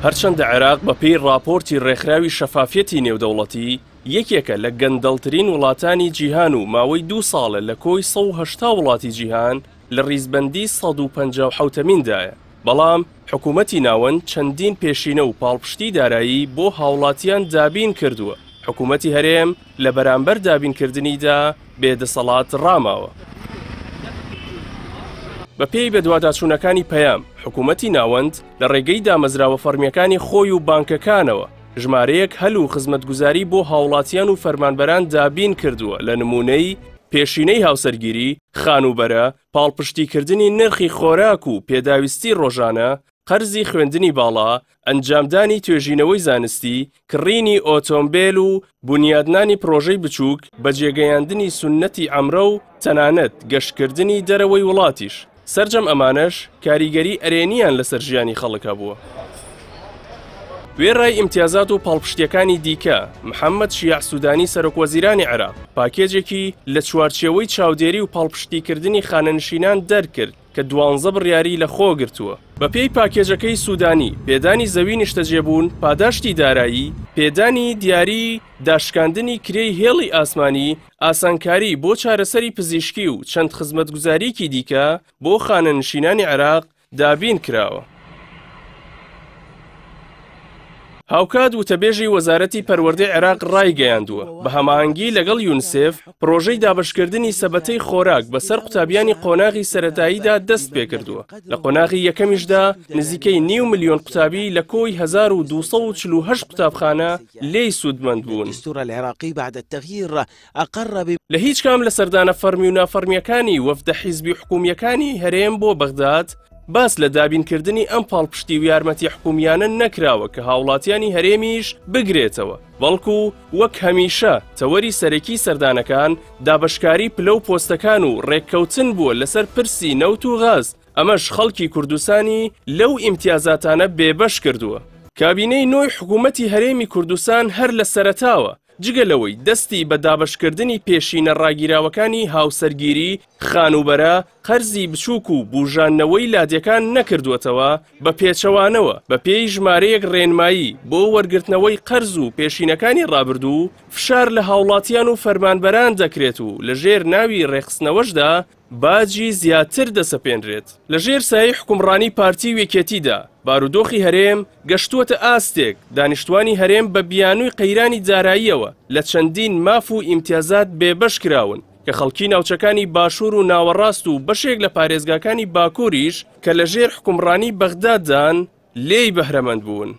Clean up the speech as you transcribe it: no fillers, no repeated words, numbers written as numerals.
هەرچەندە عێراق بەپێی راپۆرتی ڕێکخراوی شەفافیەتی نێودەوڵەتی یەکێکە لە گەندەڵترین وڵاتانی جیهان و ماوەی 2 ساڵە لە کۆی 180 وڵاتی جیهان لە ڕیزبەندی 157میندایە. بەڵام حکوومەتی ناوەند چەندین پێشینە و پاڵپشتی دارایی بۆ هاوڵاتیان دابین کردووە. حکوومەتی هەرێم لە بەرامبەر دابینکردنیدا بێدەسەڵات ڕاماوە. بەپێی بەدواداچوونەکانی پەیام حکوومەتی ناوەند لە ڕێگەی دامەزراوە فەرمیەکانی خۆی و بانکەکانەوە ژمارەیەک هەل و خزمەتگوزاری بۆ هاوڵاتیان و فەرمانبەران دابین کردووە لە نمونەی پێشینەی هاوسەرگیری، خانوبەرە، پاڵپشتیکردنی نرخی خۆراک و پێداویستی ڕۆژانە، قەرزی خوێندنی باڵا، ئەنجامدانی توێژینەوەی زانستی، کڕینی ئۆتۆمبیل و بنیادنانی پرۆژەی بچووک، بەجێگەیاندنی سونەتی ئەمرە و تەنانەت گەشتکردنی دەرەوەی وڵاتیش. سەرجەم ئەمانەش کاریگەری ئەرێنیان لەسەر ژیانی خەڵکە بووە. وێڕای ئیمتیازات و پاڵپشتیەکانی دیکە محەممەد شیع سوودانی سەرۆکوەزیرانی عێراق پاکێجێکی لە چوارچێوەی چاودێری و پاڵپشتیکردنی خانەنشینان دەرکرد کە 12 بڕیاری لە خۆ گرتووە. بەپێی پاکێجەکەی سوودانی پێدانی زەوی نیشتەجێبوون، پاداشتی دارایی، پێدانی دیاری، داشکاندنی کرێی هێڵی ئاسمانی، ئاسانکاری بۆ چارەسەری پزیشکی و چەند خزمەتگوزاریکی دیکە بۆ خانەنشینانی عێراق دابین کراوە. هاوکات وتەبێژی وەزارەتی پەروەردەی عێراق ڕایگەیاندووە بە هەماهەنگی لەگەڵ یونسێف پرۆژەی دابشکردنی سەبەتەی خۆراک بەسەر قوتابیانی قۆناغی سەرەتاییدا دەست پێکردووە. لە قۆناغی یەکەمیشدا نزیکەی 9 ملیۆن قوتابی لە کۆی 1248 قوتابخانە لێی سوودمەند بوون. لە هیچ کام لە سەردانە فەرمی و نافەرمیەکانی وەفدە حیزبی حکومیەکانی هەرێم بۆ بەغداد باس لە دابینکردنی ئەم پاڵپشتی و یارمەتی حکومیانە نەکراوە کە هاوڵاتیانی هەرێمیش بگرێتەوە، بەڵکو وەک هەمیشە تەوەری سەرەکی سەردانەکان دابشکاری پلە و پۆستەکان و ڕێککەوتن بووە لەسەر پرسی نەوت و غاز. ئەمەش خەڵکی کوردستانی لەو ئیمتیازاتانە بێبەش کردووە. کابینەی نۆی حکوومەتی هەرێمی کوردستان هەر لە سەرەتاوە جگەلەوەی دەستی بە دابشکردنی پێشینە ڕاگیراوەکانی هاوسەرگیری، خانوبەرە، قەرزی بچووک و بوژاننەوەی لادیەکان نەکردووەتەوە بە پێچەوانەوە بە پێی ژمارەیەک ڕێنمایی بۆ وەرگرتنەوەی قەرز و پێشینەکانی ڕابردوو فشار لە هاوڵاتیان و فەرمانبەران دەکرێت و لە ژێر ناوی ڕێخستنەوەشدا باجی زیاتر دەسەپێنرێت. لە ژێر سایەی حکومڕانی پارتی وێکێتیدا بارودۆخی هەرێم گەشتووەتە ئاستێک دانیشتوانی هەرێم بە بیانووی قەیرانی داراییەوە لە چەندین ماف و ئیمتیازات بێبەش کراون کە خەڵکی ناوچەکانی باشوور و ناوەڕاست و بەشێک لە پارێزگاکانی باکووریش کە لە ژێر حکومڕانی بەغداددان لێی بەهرەمەند بوون.